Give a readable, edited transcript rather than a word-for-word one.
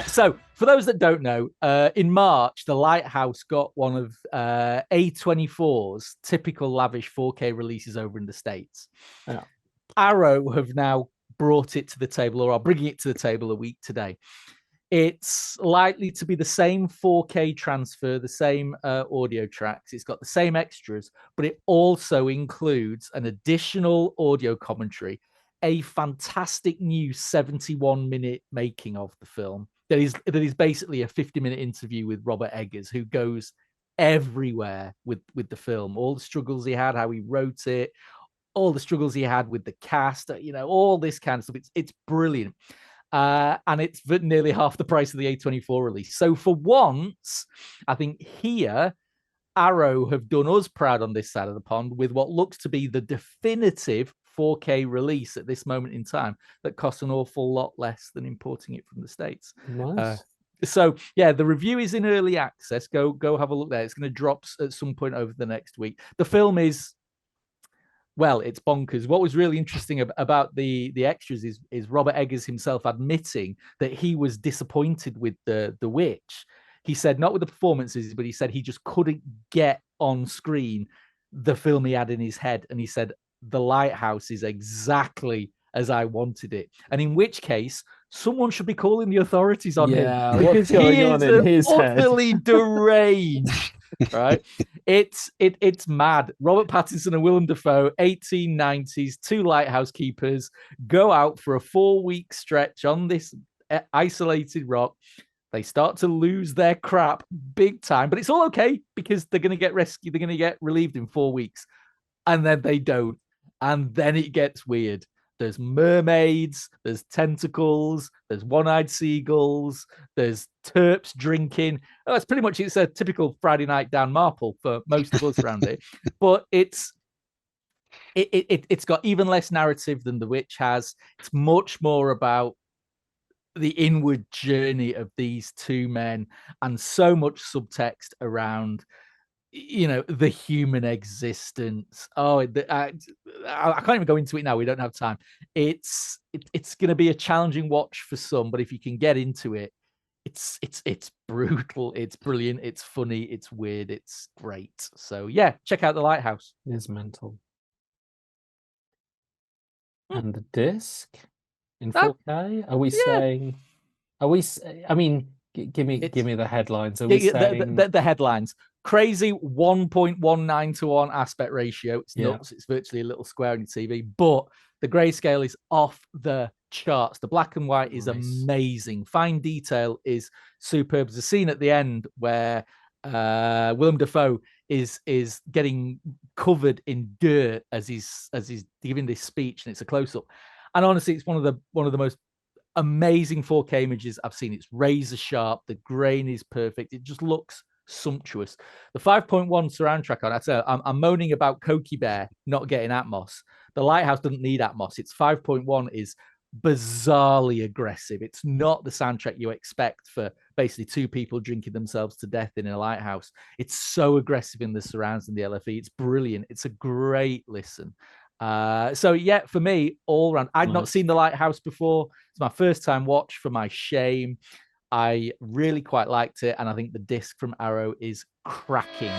So, for those that don't know, in March, the Lighthouse got one of A24's typical lavish 4K releases over in the States. Yeah. Arrow have now brought it to the table, or are bringing it to the table a week today. It's likely to be the same 4K transfer, the same audio tracks. It's got the same extras, but it also includes an additional audio commentary, a fantastic new 71-minute making of the film that is basically a 50-minute interview with Robert Eggers, who goes everywhere with the film, all the struggles he had, how he wrote it, all the struggles he had with the cast, all this kind of stuff. It's brilliant. And it's nearly half the price of the A24 release. So for once, I think here, Arrow have done us proud on this side of the pond with what looks to be the definitive 4K release at this moment in time that costs an awful lot less than importing it from the States. Nice. So yeah, the review is in early access. Go have a look there. It's going to drop at some point over the next week. The film is, well, it's bonkers. What was really interesting about the extras is Robert Eggers himself admitting that he was disappointed with the Witch. He said not with the performances, but he said he just couldn't get on screen the film he had in his head. And he said, The Lighthouse is exactly as I wanted it. And in which case, someone should be calling the authorities on him. What's going on in his head? Utterly deranged. Right? It's mad. Robert Pattinson and Willem Dafoe, 1890s, two lighthouse keepers, go out for a 4-week stretch on this isolated rock. They start to lose their crap big time, but it's all okay because they're going to get rescued. They're going to get relieved in 4 weeks. And then they don't. And then it gets weird. There's mermaids, there's tentacles, there's one-eyed seagulls, there's terps drinking. Oh, it's pretty much, it's a typical Friday night down Marple for most of us around here. But it's got even less narrative than The Witch has. It's much more about the inward journey of these two men and so much subtext around the human existence. I can't even go into it now. We don't have time. It's going to be a challenging watch for some, but if you can get into it, it's brutal. It's brilliant. It's funny. It's weird. It's great. So yeah, check out The Lighthouse. It's mental. And the disc in 4K? Are we saying? Are we? I mean, give me the headlines. Are we saying the headlines? Crazy 1.19 to 1 aspect ratio. It's nuts. It's virtually a little square on your TV, but the grayscale is off the charts. The black and white is amazing. Fine detail is superb. There's a scene at the end where Willem Dafoe is getting covered in dirt as he's giving this speech, and it's a close-up. And honestly, it's one of the most amazing 4K images I've seen. It's razor sharp. The grain is perfect. It just looks sumptuous. The 5.1 surround track on, I'm moaning about Cokie Bear not getting Atmos. The Lighthouse doesn't need Atmos. Its 5.1 is bizarrely aggressive. It's not the soundtrack you expect for basically two people drinking themselves to death in a lighthouse. It's so aggressive in the surrounds and the LFE. It's brilliant. It's a great listen. So yeah, for me, all around. I'd not seen The Lighthouse before. It's my first time watch, for my shame. I really quite liked it, and I think the disc from Arrow is cracking.